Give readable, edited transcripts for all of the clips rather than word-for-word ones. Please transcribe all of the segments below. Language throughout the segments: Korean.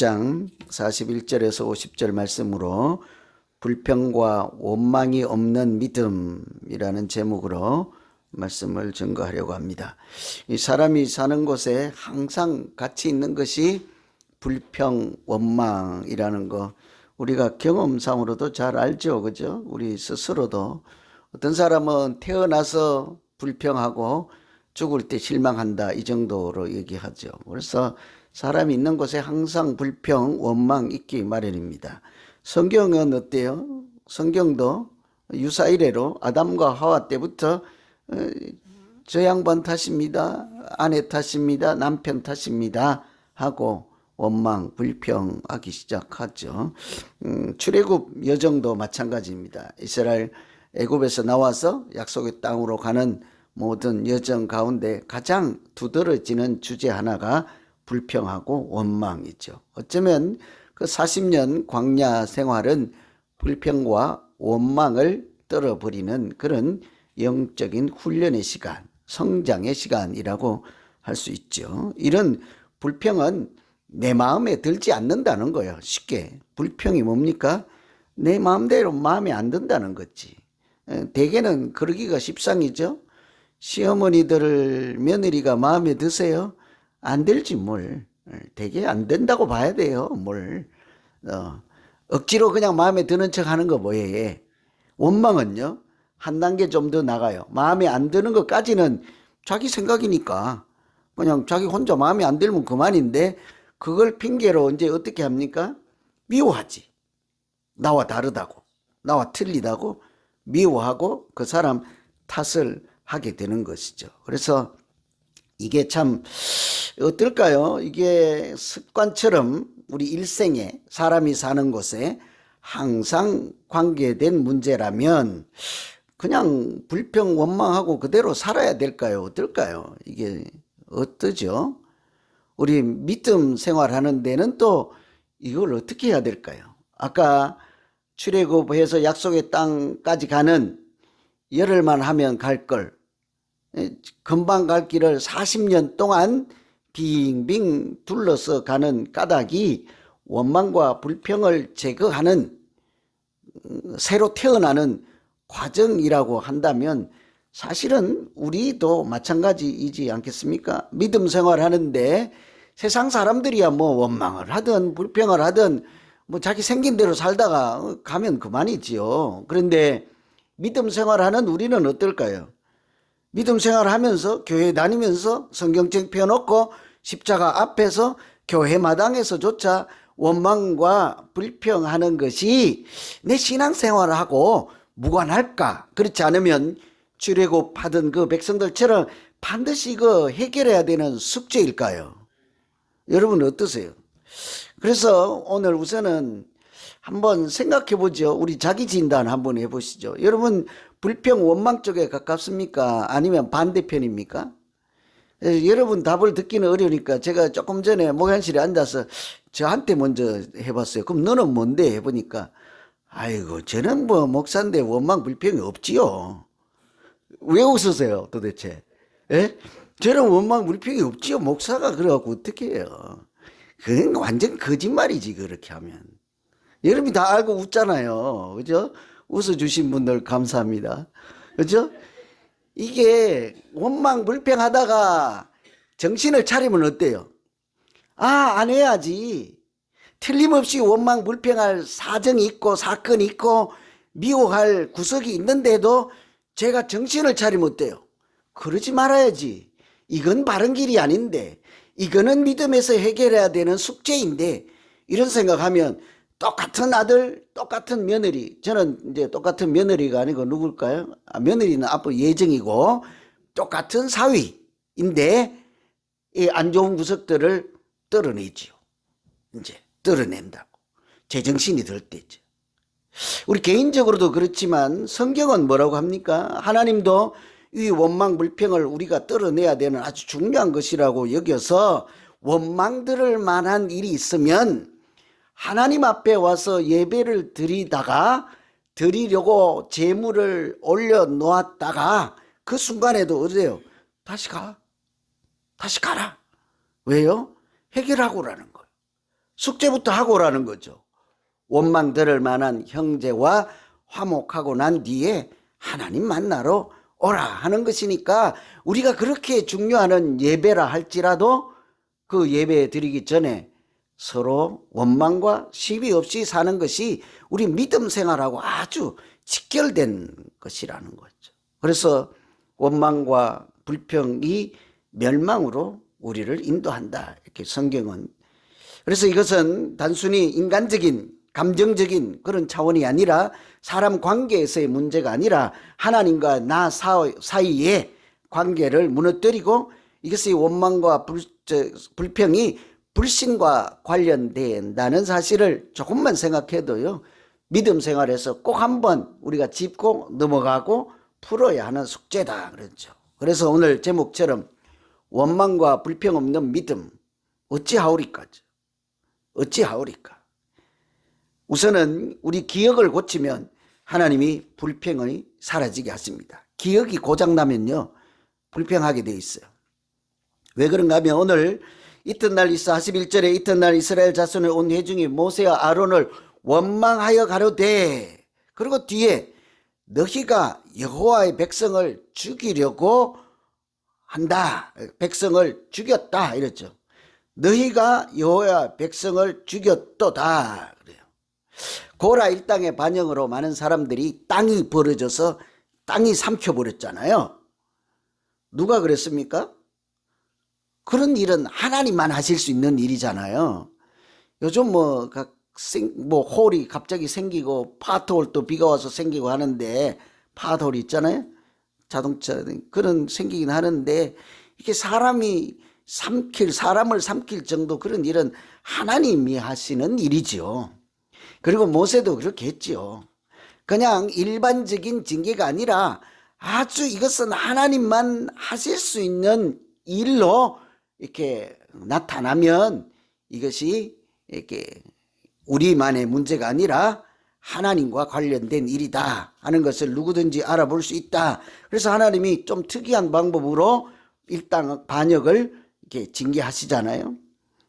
10장 41절에서 50절 말씀으로 불평과 원망이 없는 믿음이라는 제목으로 말씀을 증거하려고 합니다. 이 사람이 사는 곳에 항상 같이 있는 것이 불평, 원망이라는 거 우리가 경험상으로도 잘 알죠. 그죠? 우리 스스로도 어떤 사람은 태어나서 불평하고 죽을 때 실망한다 이 정도로 얘기하죠. 그래서 사람이 있는 곳에 항상 불평, 원망 있기 마련입니다. 성경은 어때요? 성경도 유사 이래로 아담과 하와 때부터 저 양반 탓입니다, 아내 탓입니다, 남편 탓입니다 하고 원망, 불평하기 시작하죠. 출애굽 여정도 마찬가지입니다. 이스라엘 애굽에서 나와서 약속의 땅으로 가는 모든 여정 가운데 가장 두드러지는 주제 하나가 불평하고 원망이죠. 어쩌면 그 40년 광야 생활은 불평과 원망을 떨어버리는 그런 영적인 훈련의 시간, 성장의 시간이라고 할 수 있죠. 이런 불평은 내 마음에 들지 않는다는 거예요. 쉽게. 불평이 뭡니까? 내 마음대로 마음에 안 든다는 거지. 대개는 그러기가 십상이죠. 시어머니들 며느리가 마음에 드세요? 안 들지 뭘. 되게 안 된다고 봐야 돼요. 뭘. 억지로 그냥 마음에 드는 척 하는 거 뭐예요. 원망은요. 한 단계 좀 더 나가요. 마음에 안 드는 것까지는 자기 생각이니까 그냥 자기 혼자 마음에 안 들면 그만인데 그걸 핑계로 이제 어떻게 합니까? 미워하지. 나와 다르다고. 나와 틀리다고 미워하고 그 사람 탓을 하게 되는 것이죠. 그래서 이게 참 어떨까요? 이게 습관처럼 우리 일생에 사람이 사는 곳에 항상 관계된 문제라면 그냥 불평 원망하고 그대로 살아야 될까요? 어떨까요? 이게 어떠죠? 우리 믿음 생활하는 데는 또 이걸 어떻게 해야 될까요? 아까 출애굽해서 약속의 땅까지 가는 열흘만 하면 갈 걸 금방 갈 길을 40년 동안 빙빙 둘러서 가는 까닭이 원망과 불평을 제거하는 새로 태어나는 과정이라고 한다면 사실은 우리도 마찬가지이지 않겠습니까? 믿음 생활하는데 세상 사람들이야 뭐 원망을 하든 불평을 하든 뭐 자기 생긴 대로 살다가 가면 그만이지요. 그런데 믿음 생활하는 우리는 어떨까요? 믿음 생활하면서 교회 다니면서 성경책 펴놓고 십자가 앞에서 교회 마당에서조차 원망과 불평하는 것이 내 신앙생활하고 무관할까? 그렇지 않으면 출애굽하던 그 백성들처럼 반드시 이거 해결해야 되는 숙제일까요? 여러분 어떠세요? 그래서 오늘 우선은 한번 생각해 보죠. 우리 자기 진단 한번 해보시죠. 여러분 불평 원망 쪽에 가깝습니까? 아니면 반대편입니까? 여러분 답을 듣기는 어려우니까 제가 조금 전에 목욕실에 앉아서 저한테 먼저 해봤어요. 그럼 너는 뭔데? 해보니까 아이고 저는 뭐 목사인데 원망 불평이 없지요. 왜 웃으세요 도대체? 예? 저는 원망 불평이 없지요. 목사가 그래갖고 어떻게 해요? 그건 완전 거짓말이지 그렇게 하면. 여러분이 다 알고 웃잖아요. 그죠? 웃어주신 분들 감사합니다. 그죠? 이게 원망 불평하다가 정신을 차리면 어때요? 아, 안 해야지. 틀림없이 원망 불평할 사정이 있고 사건이 있고 미워할 구석이 있는데도 제가 정신을 차리면 어때요? 그러지 말아야지. 이건 바른 길이 아닌데 이거는 믿음에서 해결해야 되는 숙제인데 이런 생각하면 똑같은 아들, 똑같은 며느리. 저는 이제 똑같은 며느리가 아니고 누굴까요? 며느리는 앞으로 예정이고 똑같은 사위인데 이 안 좋은 구석들을 떨어내지요. 이제 떨어낸다고. 제정신이 들 때죠. 우리 개인적으로도 그렇지만 성경은 뭐라고 합니까? 하나님도 이 원망 불평을 우리가 떨어내야 되는 아주 중요한 것이라고 여겨서 원망 들을 만한 일이 있으면 하나님 앞에 와서 예배를 드리려고 제물을 올려놓았다가 그 순간에도 어때요? 다시 가라. 왜요? 해결하고라는 거예요. 숙제부터 하고 오라는 거죠. 원망 들을 만한 형제와 화목하고 난 뒤에 하나님 만나러 오라 하는 것이니까 우리가 그렇게 중요한 예배라 할지라도 그 예배 드리기 전에 서로 원망과 시비 없이 사는 것이 우리 믿음 생활하고 아주 직결된 것이라는 거죠. 그래서 원망과 불평이 멸망으로 우리를 인도한다. 이렇게 성경은. 그래서 이것은 단순히 인간적인 감정적인 그런 차원이 아니라 사람 관계에서의 문제가 아니라 하나님과 나 사이의 관계를 무너뜨리고 이것이 원망과 불평이 불신과 관련된다는 사실을 조금만 생각해도요, 믿음 생활에서 꼭 한번 우리가 짚고 넘어가고 풀어야 하는 숙제다 그랬죠. 그래서 오늘 제목처럼 원망과 불평 없는 믿음 어찌하오리까? 어찌하오리까? 우선은 우리 기억을 고치면 하나님이 불평이 사라지게 하십니다. 기억이 고장나면요, 불평하게 돼 있어요. 왜 그런가 하면 오늘 이튿날 41절에 이튿날 이스라엘 자손의 온 회중이 모세와 아론을 원망하여 가로되, 그리고 뒤에 너희가 여호와의 백성을 죽이려고 한다. 백성을 죽였다 이랬죠. 너희가 여호와 백성을 죽였도다 그래요. 고라 일당의 반영으로 많은 사람들이 땅이 벌어져서 땅이 삼켜버렸잖아요. 누가 그랬습니까? 그런 일은 하나님만 하실 수 있는 일이잖아요. 요즘 뭐 홀이 갑자기 생기고 파트홀도 비가 와서 생기고 하는데, 파트홀이 있잖아요. 자동차 그런 생기긴 하는데 이게 사람을 삼킬 정도 그런 일은 하나님이 하시는 일이죠. 그리고 모세도 그렇게 했죠. 그냥 일반적인 징계가 아니라 아주 이것은 하나님만 하실 수 있는 일로 이렇게 나타나면 이것이 이렇게 우리만의 문제가 아니라 하나님과 관련된 일이다 하는 것을 누구든지 알아볼 수 있다. 그래서 하나님이 좀 특이한 방법으로 일당 반역을 이렇게 징계하시잖아요.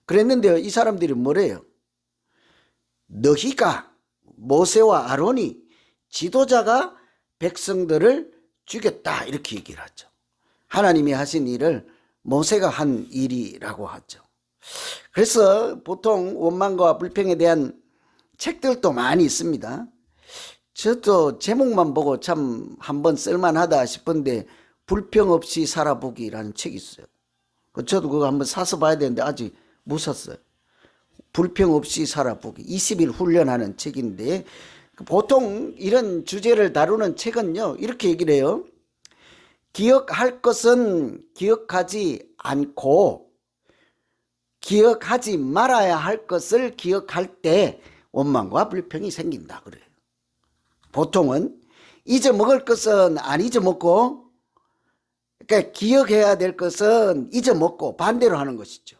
그랬는데요, 이 사람들이 뭐래요? 너희가, 모세와 아론이, 지도자가 백성들을 죽였다 이렇게 얘기를 하죠. 하나님이 하신 일을 모세가 한 일이라고 하죠. 그래서 보통 원망과 불평에 대한 책들도 많이 있습니다. 저도 제목만 보고 참 한번 쓸만하다 싶은데 불평 없이 살아보기라는 책이 있어요. 저도 그거 한번 사서 봐야 되는데 아직 못 샀어요. 불평 없이 살아보기 20일 훈련하는 책인데, 보통 이런 주제를 다루는 책은요 이렇게 얘기를 해요. 기억할 것은 기억하지 않고 기억하지 말아야 할 것을 기억할 때 원망과 불평이 생긴다 그래요. 보통은 잊어먹을 것은 안 잊어먹고, 그러니까 기억해야 될 것은 잊어먹고 반대로 하는 것이죠.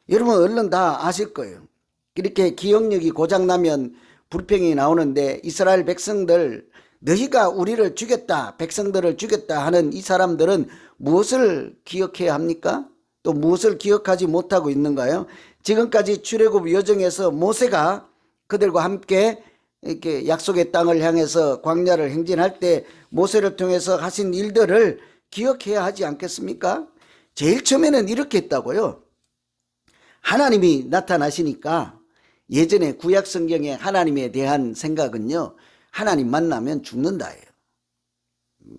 여러분 얼른 다 아실 거예요. 이렇게 기억력이 고장나면 불평이 나오는데, 이스라엘 백성들, 너희가 우리를 죽였다, 백성들을 죽였다 하는 이 사람들은 무엇을 기억해야 합니까? 또 무엇을 기억하지 못하고 있는가요? 지금까지 출애굽 여정에서 모세가 그들과 함께 이렇게 약속의 땅을 향해서 광야를 행진할 때 모세를 통해서 하신 일들을 기억해야 하지 않겠습니까? 제일 처음에는 이렇게 했다고요. 하나님이 나타나시니까, 예전에 구약 성경에 하나님에 대한 생각은요, 하나님 만나면 죽는다예요.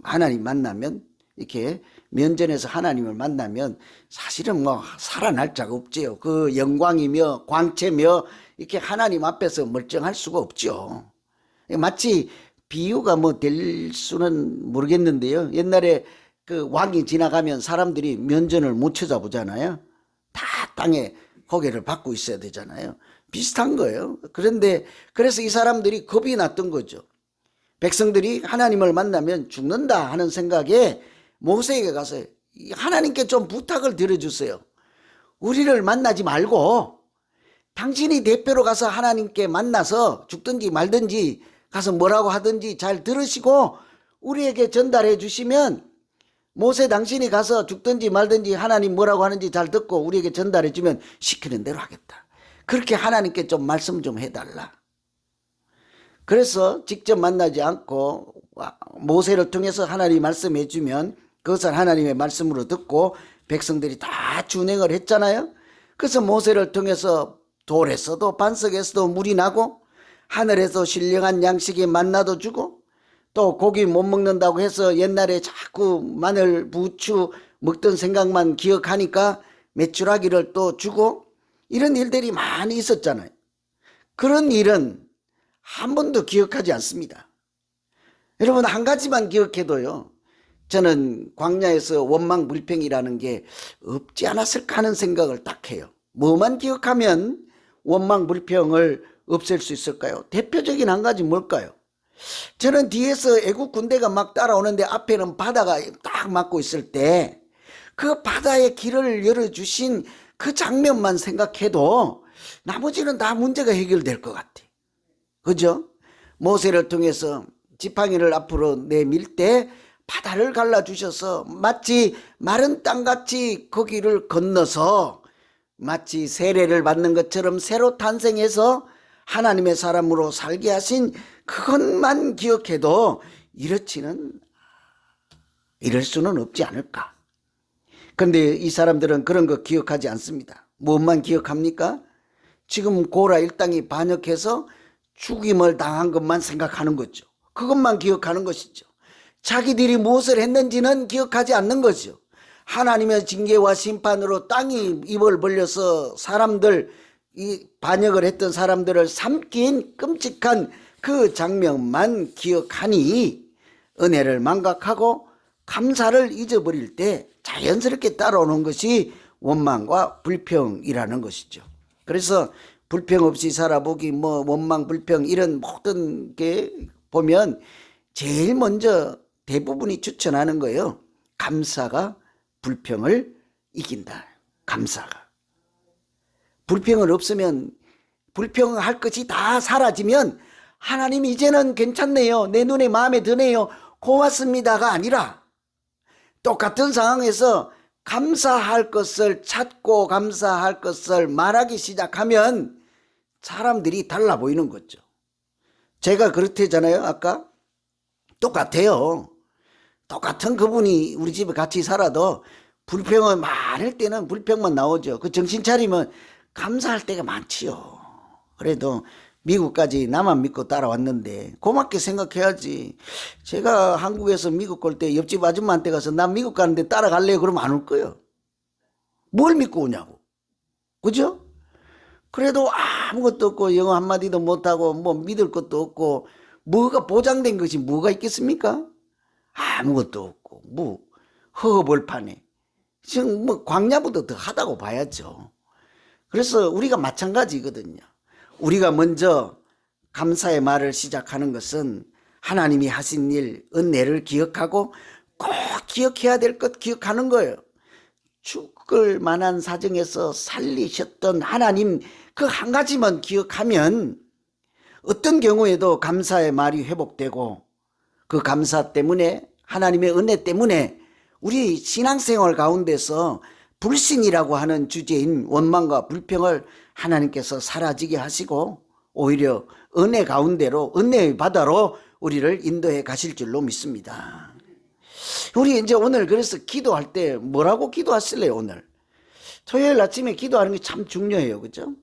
하나님 만나면, 이렇게 면전에서 하나님을 만나면 사실은 뭐 살아날 자가 없지요. 그 영광이며 광채며 이렇게 하나님 앞에서 멀쩡할 수가 없죠. 마치 비유가 뭐 될 수는 모르겠는데요, 옛날에 그 왕이 지나가면 사람들이 면전을 못 쳐다보잖아요. 다 땅에 고개를 받고 있어야 되잖아요. 비슷한 거예요. 그런데 그래서 이 사람들이 겁이 났던 거죠. 백성들이 하나님을 만나면 죽는다 하는 생각에 모세에게 가서 하나님께 좀 부탁을 드려주세요. 우리를 만나지 말고 당신이 대표로 가서 하나님께 만나서 죽든지 말든지 가서 뭐라고 하든지 잘 들으시고 우리에게 전달해 주시면, 모세 당신이 가서 죽든지 말든지 하나님 뭐라고 하는지 잘 듣고 우리에게 전달해 주면 시키는 대로 하겠다. 그렇게 하나님께 좀 말씀 좀 해달라. 그래서 직접 만나지 않고 모세를 통해서 하나님이 말씀해 주면 그것을 하나님의 말씀으로 듣고 백성들이 다 준행을 했잖아요. 그래서 모세를 통해서 돌에서도 반석에서도 물이 나고 하늘에서 신령한 양식의 만나도 주고 또 고기 못 먹는다고 해서 옛날에 자꾸 마늘 부추 먹던 생각만 기억하니까 메추라기를 또 주고 이런 일들이 많이 있었잖아요. 그런 일은 한 번도 기억하지 않습니다. 여러분 한 가지만 기억해도요. 저는 광야에서 원망불평이라는 게 없지 않았을까 하는 생각을 딱 해요. 뭐만 기억하면 원망불평을 없앨 수 있을까요? 대표적인 한 가지 뭘까요? 저는 뒤에서 애국 군대가 막 따라오는데 앞에는 바다가 딱 막고 있을 때 그 바다의 길을 열어주신 그 장면만 생각해도 나머지는 다 문제가 해결될 것 같아. 그죠? 모세를 통해서 지팡이를 앞으로 내밀 때 바다를 갈라주셔서 마치 마른 땅같이 거기를 건너서 마치 세례를 받는 것처럼 새로 탄생해서 하나님의 사람으로 살게 하신 그것만 기억해도 이럴 수는 없지 않을까. 그런데 이 사람들은 그런 거 기억하지 않습니다. 무엇만 기억합니까? 지금 고라 일당이 반역해서 죽임을 당한 것만 생각하는 거죠. 그것만 기억하는 것이죠. 자기들이 무엇을 했는지는 기억하지 않는 거죠. 하나님의 징계와 심판으로 땅이 입을 벌려서 사람들, 이 반역을 했던 사람들을 삼킨 끔찍한 그 장면만 기억하니 은혜를 망각하고 감사를 잊어버릴 때 자연스럽게 따라오는 것이 원망과 불평이라는 것이죠. 그래서 불평 없이 살아보기, 원망, 불평 이런 모든 게 보면 제일 먼저 대부분이 추천하는 거예요. 감사가 불평을 이긴다. 감사가. 불평을 없으면 불평할 것이 다 사라지면 하나님 이제는 괜찮네요. 내 눈에 마음에 드네요. 고맙습니다가 아니라 똑같은 상황에서 감사할 것을 찾고 감사할 것을 말하기 시작하면 사람들이 달라 보이는 거죠. 제가 그렇대잖아요. 아까 똑같아요. 똑같은 그분이 우리 집에 같이 살아도 불평을 많을 때는 불평만 나오죠. 그 정신 차리면 감사할 때가 많지요. 그래도 미국까지 나만 믿고 따라왔는데 고맙게 생각해야지. 제가 한국에서 미국 갈 때 옆집 아줌마한테 가서 나 미국 가는데 따라갈래요? 그러면 안 올 거예요. 뭘 믿고 오냐고. 그죠? 그래도 아무것도 없고 영어 한마디도 못하고 믿을 것도 없고 뭐가 보장된 것이 뭐가 있겠습니까? 아무것도 없고 허허벌판에 지금 광야보다 더 하다고 봐야죠. 그래서 우리가 마찬가지거든요. 우리가 먼저 감사의 말을 시작하는 것은 하나님이 하신 일, 은혜를 기억하고 꼭 기억해야 될 것 기억하는 거예요. 죽을 만한 사정에서 살리셨던 하나님 그 한 가지만 기억하면 어떤 경우에도 감사의 말이 회복되고 그 감사 때문에 하나님의 은혜 때문에 우리 신앙생활 가운데서 불신이라고 하는 주제인 원망과 불평을 하나님께서 사라지게 하시고 오히려 은혜 가운데로 은혜의 바다로 우리를 인도해 가실 줄로 믿습니다. 우리 이제 오늘 그래서 기도할 때 뭐라고 기도하실래요? 오늘 토요일 아침에 기도하는 게 참 중요해요. 그죠?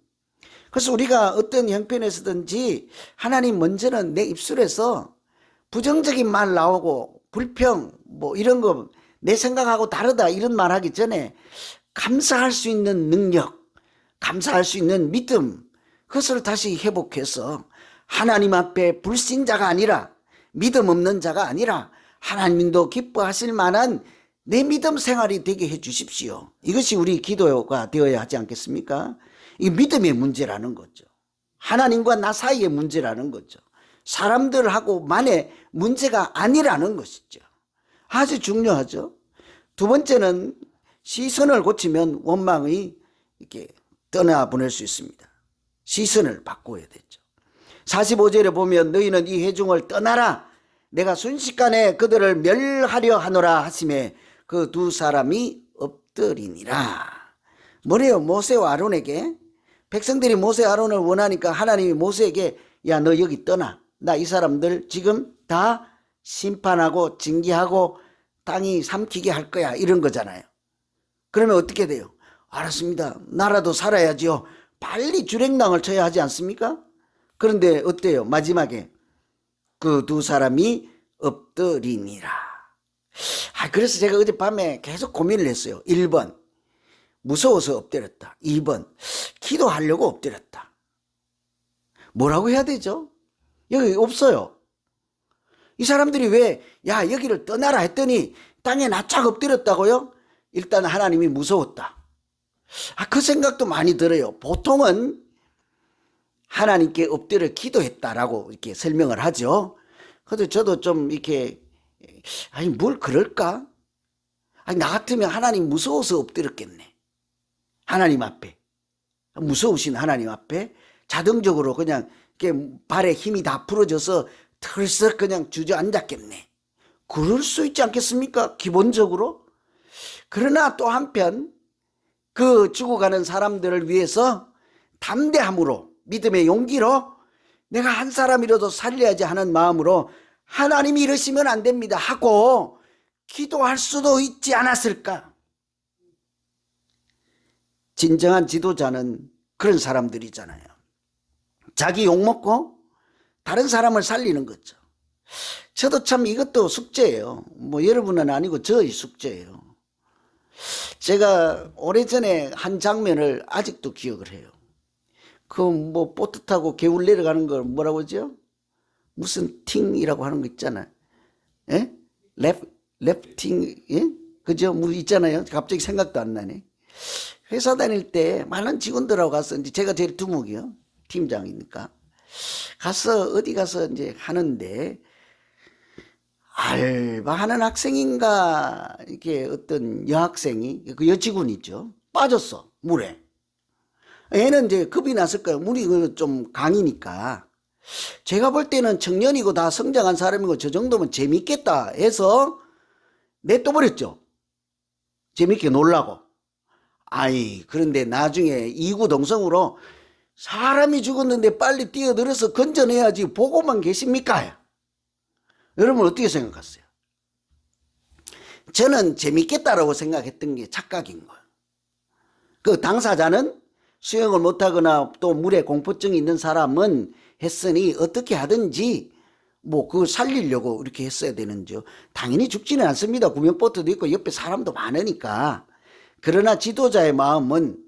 그래서 우리가 어떤 형편에서든지 하나님 먼저는 내 입술에서 부정적인 말 나오고 불평 이런 거 내 생각하고 다르다 이런 말 하기 전에 감사할 수 있는 능력, 감사할 수 있는 믿음, 그것을 다시 회복해서 하나님 앞에 불신자가 아니라 믿음 없는 자가 아니라 하나님도 기뻐하실 만한 내 믿음 생활이 되게 해 주십시오. 이것이 우리 기도가 되어야 하지 않겠습니까? 이 믿음의 문제라는 거죠. 하나님과 나 사이의 문제라는 거죠. 사람들하고만의 문제가 아니라는 것이죠. 아주 중요하죠. 두 번째는 시선을 고치면 원망이 이렇게 떠나보낼 수 있습니다. 시선을 바꿔야 되죠. 45절에 보면 너희는 이 회중을 떠나라. 내가 순식간에 그들을 멸하려 하노라 하심에 그 두 사람이 엎드리니라. 뭐래요? 모세와 아론에게 백성들이 모세 아론을 원하니까 하나님이 모세에게 야, 너 여기 떠나. 나 이 사람들 지금 다 심판하고 징계하고 땅이 삼키게 할 거야. 이런 거잖아요. 그러면 어떻게 돼요? 알았습니다. 나라도 살아야지요. 빨리 주랭랑을 쳐야 하지 않습니까? 그런데 어때요? 마지막에 그 두 사람이 엎드리니라. 그래서 제가 어젯밤에 계속 고민을 했어요. 1번 무서워서 엎드렸다. 2번 기도하려고 엎드렸다. 뭐라고 해야 되죠? 여기 없어요. 이 사람들이 왜 야 여기를 떠나라 했더니 땅에 납작 엎드렸다고요? 일단 하나님이 무서웠다. 그 생각도 많이 들어요. 보통은 하나님께 엎드려 기도했다라고 이렇게 설명을 하죠. 그래도 저도 좀 이렇게 뭘 그럴까? 나 같으면 하나님 무서워서 엎드렸겠네. 하나님 앞에. 무서우신 하나님 앞에 자동적으로 그냥 이렇게 발에 힘이 다 풀어져서 털썩 그냥 주저앉았겠네. 그럴 수 있지 않겠습니까? 기본적으로. 그러나 또 한편 그 죽어가는 사람들을 위해서 담대함으로 믿음의 용기로 내가 한 사람이라도 살려야지 하는 마음으로 하나님이 이러시면 안 됩니다 하고 기도할 수도 있지 않았을까? 진정한 지도자는 그런 사람들이잖아요. 자기 욕먹고 다른 사람을 살리는 거죠. 저도 참 이것도 숙제예요. 여러분은 아니고 저의 숙제예요. 제가 오래전에 한 장면을 아직도 기억을 해요. 보트 타고 개울 내려가는 걸 뭐라고 하죠? 무슨 팅이라고 하는 거 있잖아요. 예? 랩팅, 예? 그죠? 있잖아요. 갑자기 생각도 안 나네. 회사 다닐 때 많은 직원들하고 가서 이제 제가 제일 두목이요. 팀장이니까. 가서 어디 가서 이제 하는데 알바하는 학생인가 이렇게 어떤 여학생이 그 여직원이죠. 빠졌어 물에. 애는 이제 겁이 났을 거예요. 물이 좀 강이니까. 제가 볼 때는 청년이고 다 성장한 사람이고 저 정도면 재밌겠다 해서 냅둬버렸죠. 재밌게 놀라고. 그런데 나중에 이구동성으로 사람이 죽었는데 빨리 뛰어들어서 건져내야지 보고만 계십니까? 여러분 어떻게 생각하세요? 저는 재밌겠다라고 생각했던 게 착각인 거예요. 그 당사자는 수영을 못하거나 또 물에 공포증이 있는 사람은 했으니 어떻게 하든지 그걸 살리려고 이렇게 했어야 되는지요. 당연히 죽지는 않습니다. 구명보트도 있고 옆에 사람도 많으니까. 그러나 지도자의 마음은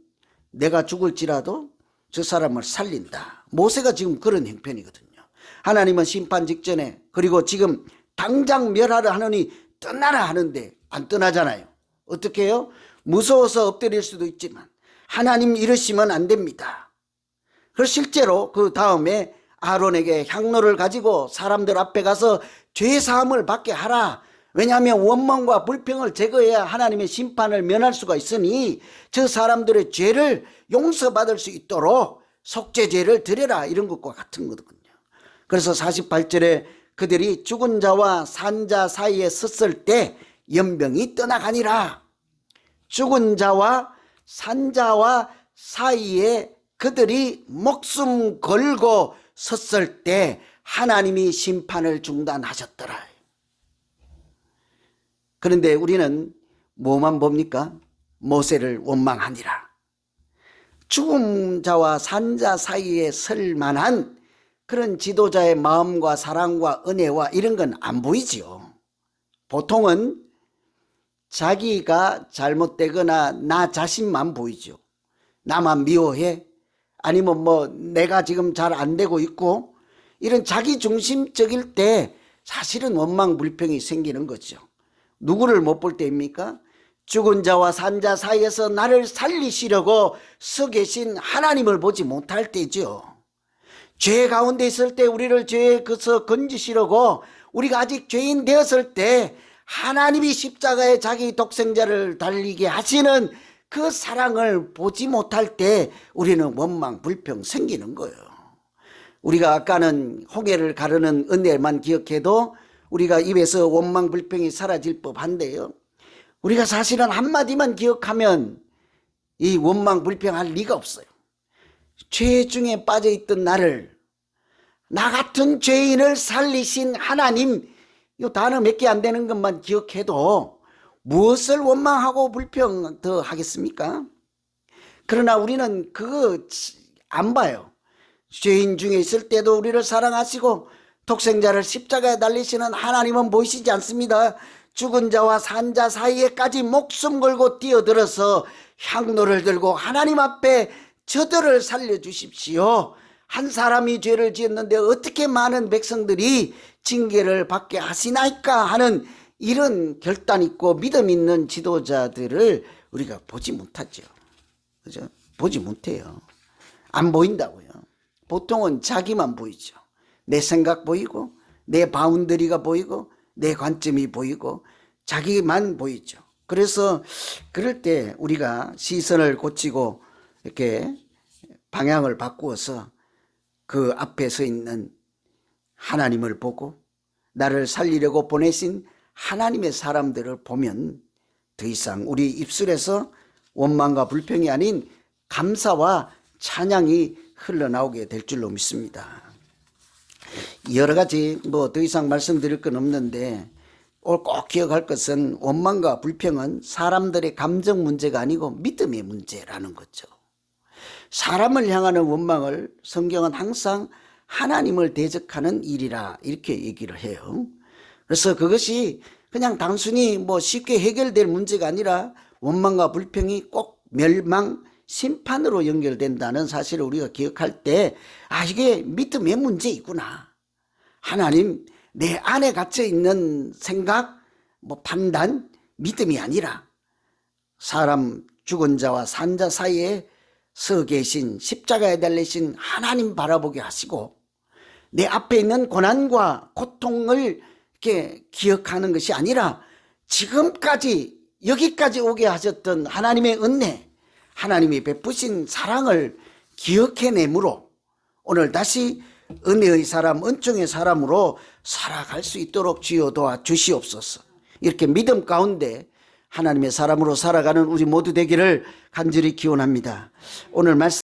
내가 죽을지라도 저 사람을 살린다. 모세가 지금 그런 형편이거든요. 하나님은 심판 직전에 그리고 지금 당장 멸하라 하느니 떠나라 하는데 안 떠나잖아요. 어떻게 해요? 무서워서 엎드릴 수도 있지만 하나님 이러시면 안 됩니다. 그래서 실제로 그 다음에 아론에게 향로를 가지고 사람들 앞에 가서 죄사함을 받게 하라. 왜냐하면 원망과 불평을 제거해야 하나님의 심판을 면할 수가 있으니 저 사람들의 죄를 용서받을 수 있도록 속죄제를 드려라. 이런 것과 같은 거거든요. 그래서 48절에 그들이 죽은 자와 산 자 사이에 섰을 때 연병이 떠나가니라. 죽은 자와 산 자와 사이에 그들이 목숨 걸고 섰을 때 하나님이 심판을 중단하셨더라. 그런데 우리는 뭐만 봅니까? 모세를 원망하니라. 죽은 자와 산 자 사이에 설 만한 그런 지도자의 마음과 사랑과 은혜와 이런 건 안 보이지요. 보통은 자기가 잘못되거나 나 자신만 보이죠. 나만 미워해? 아니면 내가 지금 잘 안 되고 있고 이런 자기 중심적일 때 사실은 원망 불평이 생기는 거죠. 누구를 못 볼 때입니까? 죽은 자와 산 자 사이에서 나를 살리시려고 서 계신 하나님을 보지 못할 때죠. 죄 가운데 있을 때 우리를 죄에서 건지시려고 우리가 아직 죄인 되었을 때 하나님이 십자가에 자기 독생자를 달리게 하시는 그 사랑을 보지 못할 때 우리는 원망 불평 생기는 거예요. 우리가 아까는 홍해를 가르는 은혜만 기억해도 우리가 입에서 원망 불평이 사라질 법한데요. 우리가 사실은 한마디만 기억하면 이 원망 불평할 리가 없어요. 죄 중에 빠져 있던 나를, 나 같은 죄인을 살리신 하나님, 이 단어 몇 개 안 되는 것만 기억해도 무엇을 원망하고 불평 더 하겠습니까? 그러나 우리는 그거 안 봐요. 죄인 중에 있을 때도 우리를 사랑하시고 독생자를 십자가에 달리시는 하나님은 보이시지 않습니다. 죽은 자와 산 자 사이에까지 목숨 걸고 뛰어들어서 향로를 들고 하나님 앞에 저들을 살려주십시오. 한 사람이 죄를 지었는데 어떻게 많은 백성들이 징계를 받게 하시나이까 하는 이런 결단 있고 믿음 있는 지도자들을 우리가 보지 못하죠. 그죠? 보지 못해요. 안 보인다고요. 보통은 자기만 보이죠. 내 생각 보이고 내 바운더리가 보이고 내 관점이 보이고 자기만 보이죠. 그래서 그럴 때 우리가 시선을 고치고 이렇게 방향을 바꾸어서 그 앞에 서 있는 하나님을 보고 나를 살리려고 보내신 하나님의 사람들을 보면 더 이상 우리 입술에서 원망과 불평이 아닌 감사와 찬양이 흘러나오게 될 줄로 믿습니다. 여러 가지 더 이상 말씀드릴 건 없는데 오늘 꼭 기억할 것은 원망과 불평은 사람들의 감정 문제가 아니고 믿음의 문제라는 거죠. 사람을 향하는 원망을 성경은 항상 하나님을 대적하는 일이라 이렇게 얘기를 해요. 그래서 그것이 그냥 단순히 쉽게 해결될 문제가 아니라 원망과 불평이 꼭 멸망, 심판으로 연결된다는 사실을 우리가 기억할 때 이게 믿음의 문제이구나. 하나님, 내 안에 갇혀 있는 생각, 판단, 믿음이 아니라 사람 죽은 자와 산 자 사이에 서 계신 십자가에 달리신 하나님 바라보게 하시고 내 앞에 있는 고난과 고통을 이렇게 기억하는 것이 아니라 지금까지 여기까지 오게 하셨던 하나님의 은혜, 하나님이 베푸신 사랑을 기억해내므로 오늘 다시 은혜의 사람, 은총의 사람으로 살아갈 수 있도록 주여 도와 주시옵소서. 이렇게 믿음 가운데 하나님의 사람으로 살아가는 우리 모두 되기를 간절히 기원합니다. 오늘 말씀